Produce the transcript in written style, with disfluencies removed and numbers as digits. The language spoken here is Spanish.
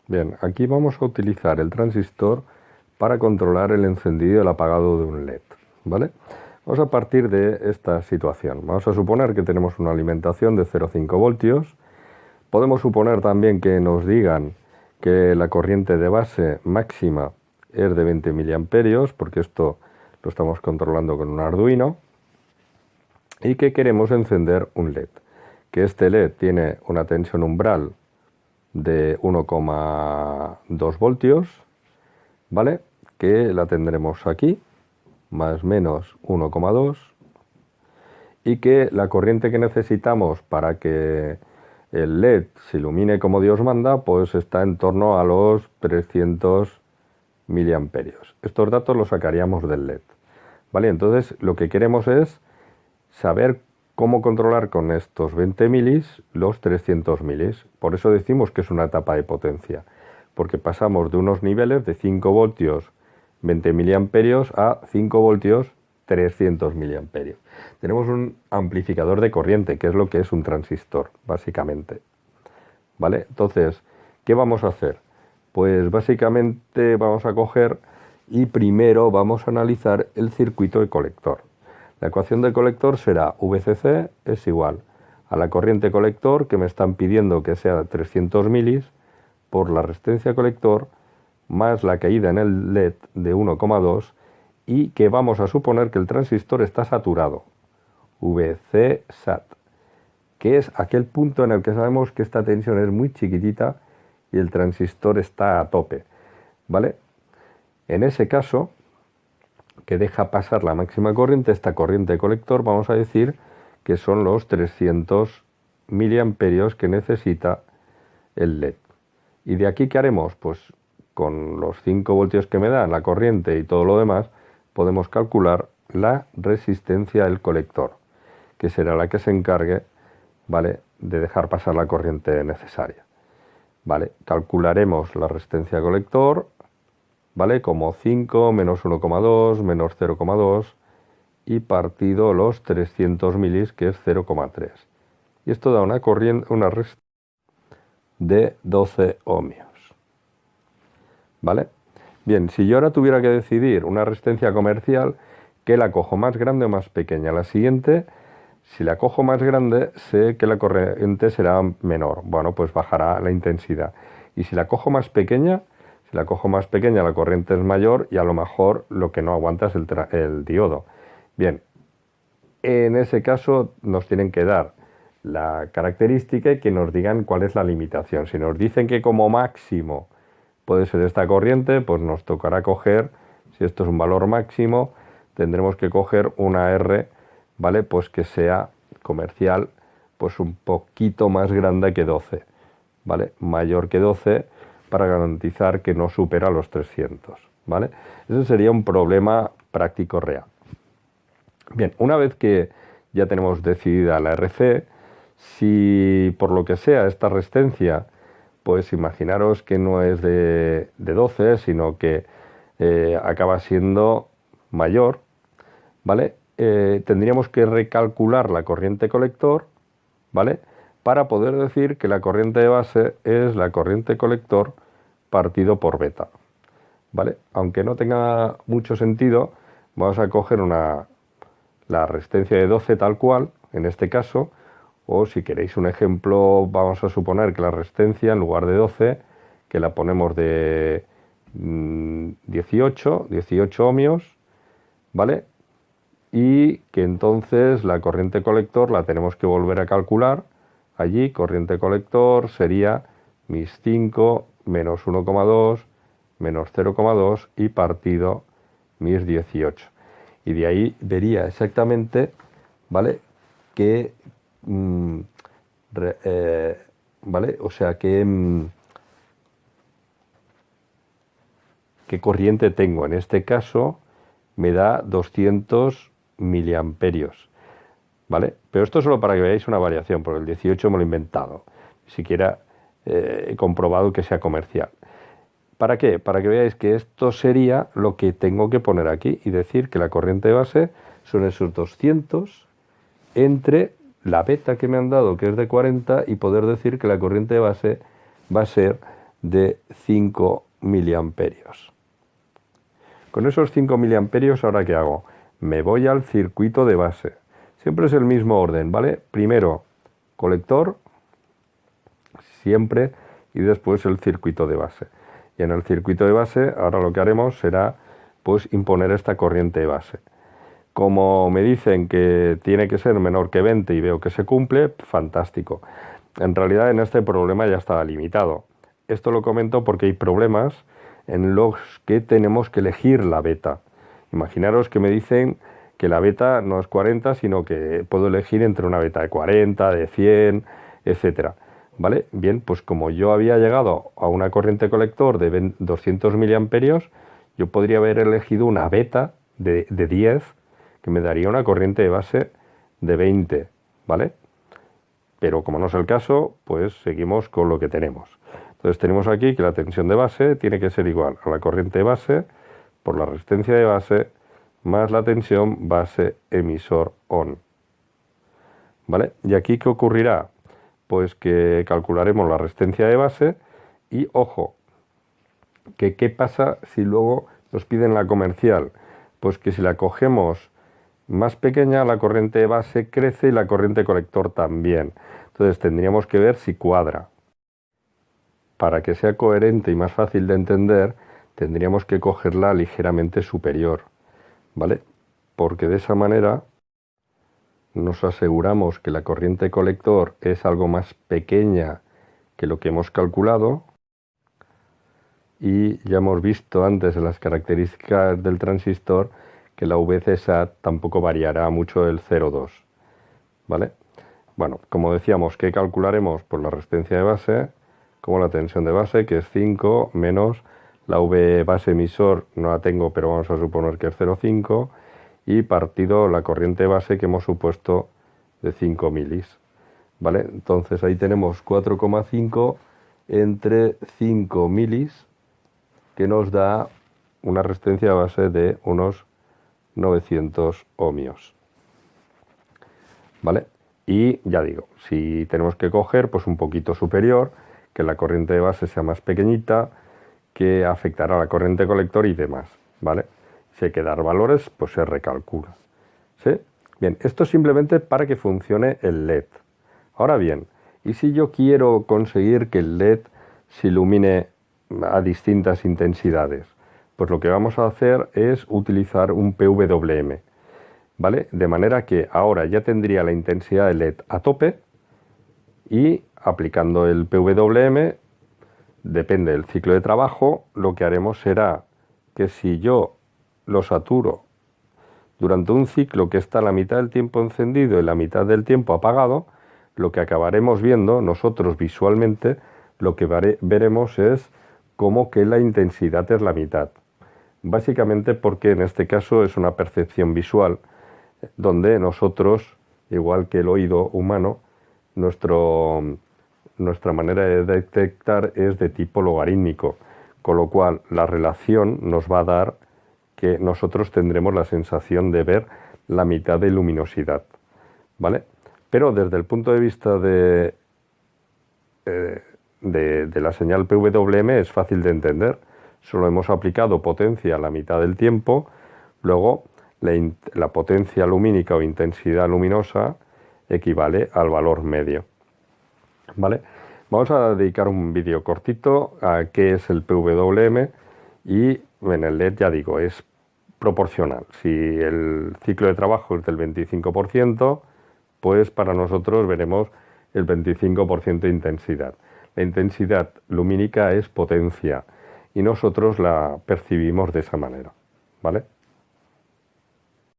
Bien, aquí vamos a utilizar el transistor para controlar el encendido y el apagado de un LED, ¿vale? Vamos a partir de esta situación. Vamos a suponer que tenemos una alimentación de 0,5 voltios. Podemos suponer también que nos digan que la corriente de base máxima es de 20 miliamperios, porque esto lo estamos controlando con un Arduino, y que queremos encender un LED. Que este LED tiene una tensión umbral de 1,2 voltios, ¿vale? Que la tendremos aquí, más o menos 1,2, y que la corriente que necesitamos para que el LED se ilumine como Dios manda, pues está en torno a los 300 miliamperios. Estos datos los sacaríamos del LED, ¿vale? Entonces lo que queremos es saber cómo controlar con estos 20 milis los 300 milis. Por eso decimos que es una etapa de potencia, porque pasamos de unos niveles de 5 voltios 20 miliamperios a 5 voltios 300 miliamperios. Tenemos un amplificador de corriente, que es lo que es un transistor, básicamente. ¿Vale? Entonces, ¿qué vamos a hacer? Pues básicamente vamos a coger y primero vamos a analizar el circuito de colector. La ecuación del colector será VCC es igual a la corriente colector, que me están pidiendo que sea 300 milis, por la resistencia colector, más la caída en el LED de 1,2, y que vamos a suponer que el transistor está saturado, VC SAT, que es aquel punto en el que sabemos que esta tensión es muy chiquitita y el transistor está a tope, ¿vale? En ese caso, que deja pasar la máxima corriente, esta corriente de colector, vamos a decir que son los 300 miliamperios que necesita el LED. ¿Y de aquí qué haremos? Pues con los 5 voltios que me da la corriente y todo lo demás, podemos calcular la resistencia del colector, que será la que se encargue, ¿vale?, de dejar pasar la corriente necesaria. ¿Vale? Calcularemos la resistencia colector, ¿vale?, como 5 menos 1,2 menos 0,2 y partido los 300 milis, que es 0,3. Y esto da una resistencia de 12 ohmios. ¿Vale? Bien, si yo ahora tuviera que decidir una resistencia comercial, ¿qué la cojo, más grande o más pequeña? La siguiente, si la cojo más grande, sé que la corriente será menor. Bueno, pues bajará la intensidad. Y si la cojo más pequeña, la corriente es mayor y a lo mejor lo que no aguanta es el diodo. Bien, en ese caso nos tienen que dar la característica y que nos digan cuál es la limitación. Si nos dicen que como máximo puede ser esta corriente, pues nos tocará coger, si esto es un valor máximo, tendremos que coger una R, ¿vale?, pues que sea comercial, pues un poquito más grande que 12, ¿vale?, mayor que 12, para garantizar que no supera los 300, ¿vale? Ese sería un problema práctico real. Bien, una vez que ya tenemos decidida la RC, si por lo que sea esta resistencia, pues imaginaros que no es de 12, sino que acaba siendo mayor, ¿vale? Tendríamos que recalcular la corriente colector, ¿vale?, para poder decir que la corriente de base es la corriente colector partido por beta, ¿vale? Aunque no tenga mucho sentido, vamos a coger la resistencia de 12 tal cual, en este caso, o si queréis un ejemplo, vamos a suponer que la resistencia, en lugar de 12, que la ponemos de 18 ohmios, ¿vale? Y que entonces la corriente colector la tenemos que volver a calcular. Allí, corriente colector sería mis 5 menos 1,2 menos 0,2 y partido mis 18. Y de ahí vería exactamente, ¿vale?, que, ¿vale?, o sea, qué corriente tengo. En este caso me da 200 miliamperios, ¿vale? Pero esto es solo para que veáis una variación, porque el 18 me lo he inventado. Ni siquiera he comprobado que sea comercial. ¿Para qué? Para que veáis que esto sería lo que tengo que poner aquí y decir que la corriente de base son esos 200 entre la beta que me han dado, que es de 40, y poder decir que la corriente de base va a ser de 5 miliamperios. Con esos 5 miliamperios, ¿ahora qué hago? Me voy al circuito de base. Siempre es el mismo orden, ¿vale? Primero colector, siempre, y después el circuito de base. Y en el circuito de base, ahora lo que haremos será pues imponer esta corriente de base. Como me dicen que tiene que ser menor que 20 y veo que se cumple, fantástico. En realidad en este problema ya está limitado. Esto lo comento porque hay problemas en los que tenemos que elegir la beta. Imaginaros que me dicen que la beta no es 40, sino que puedo elegir entre una beta de 40, de 100, etcétera. ¿Vale? Bien, pues como yo había llegado a una corriente colector de 200 miliamperios, yo podría haber elegido una beta de 10, que me daría una corriente de base de 20, ¿vale? Pero como no es el caso, pues seguimos con lo que tenemos. Entonces tenemos aquí que la tensión de base tiene que ser igual a la corriente de base por la resistencia de base más la tensión base emisor on. ¿Vale? Y aquí ¿qué ocurrirá? Pues que calcularemos la resistencia de base y, ojo, que qué pasa si luego nos piden la comercial. Pues que si la cogemos más pequeña, la corriente de base crece y la corriente colector también. Entonces tendríamos que ver si cuadra. Para que sea coherente y más fácil de entender, tendríamos que cogerla ligeramente superior, ¿vale? Porque de esa manera nos aseguramos que la corriente colector es algo más pequeña que lo que hemos calculado, y ya hemos visto antes en las características del transistor que la VCSAT tampoco variará mucho el 0,2, ¿vale? Bueno, como decíamos, ¿qué calcularemos? Pues la resistencia de base, como la tensión de base, que es 5, menos la V base emisor, no la tengo, pero vamos a suponer que es 0,5, y partido la corriente base que hemos supuesto de 5 milis, ¿vale? Entonces ahí tenemos 4,5 entre 5 milis, que nos da una resistencia de base de unos 900 ohmios, ¿vale? Y ya digo, si tenemos que coger pues un poquito superior, que la corriente de base sea más pequeñita, que afectará a la corriente colector y demás, ¿vale? Si hay que dar valores, pues se recalcula, ¿sí? Bien, esto es simplemente para que funcione el LED. Ahora bien, ¿y si yo quiero conseguir que el LED se ilumine a distintas intensidades? Pues lo que vamos a hacer es utilizar un PWM, ¿vale? De manera que ahora ya tendría la intensidad del LED a tope, y aplicando el PWM, depende del ciclo de trabajo, lo que haremos será que si yo lo saturo durante un ciclo que está la mitad del tiempo encendido y la mitad del tiempo apagado, lo que acabaremos viendo nosotros visualmente, lo que veremos es como que la intensidad es la mitad. Básicamente porque en este caso es una percepción visual, donde nosotros, igual que el oído humano, nuestra manera de detectar es de tipo logarítmico, con lo cual la relación nos va a dar que nosotros tendremos la sensación de ver la mitad de luminosidad, ¿vale? Pero desde el punto de vista de la señal PWM es fácil de entender. Solo hemos aplicado potencia a la mitad del tiempo, luego la potencia lumínica o intensidad luminosa equivale al valor medio, ¿vale? Vamos a dedicar un vídeo cortito a qué es el PWM, y en el LED ya digo, es proporcional. Si el ciclo de trabajo es del 25%, pues para nosotros veremos el 25% de intensidad. La intensidad lumínica es potencia y nosotros la percibimos de esa manera, ¿vale?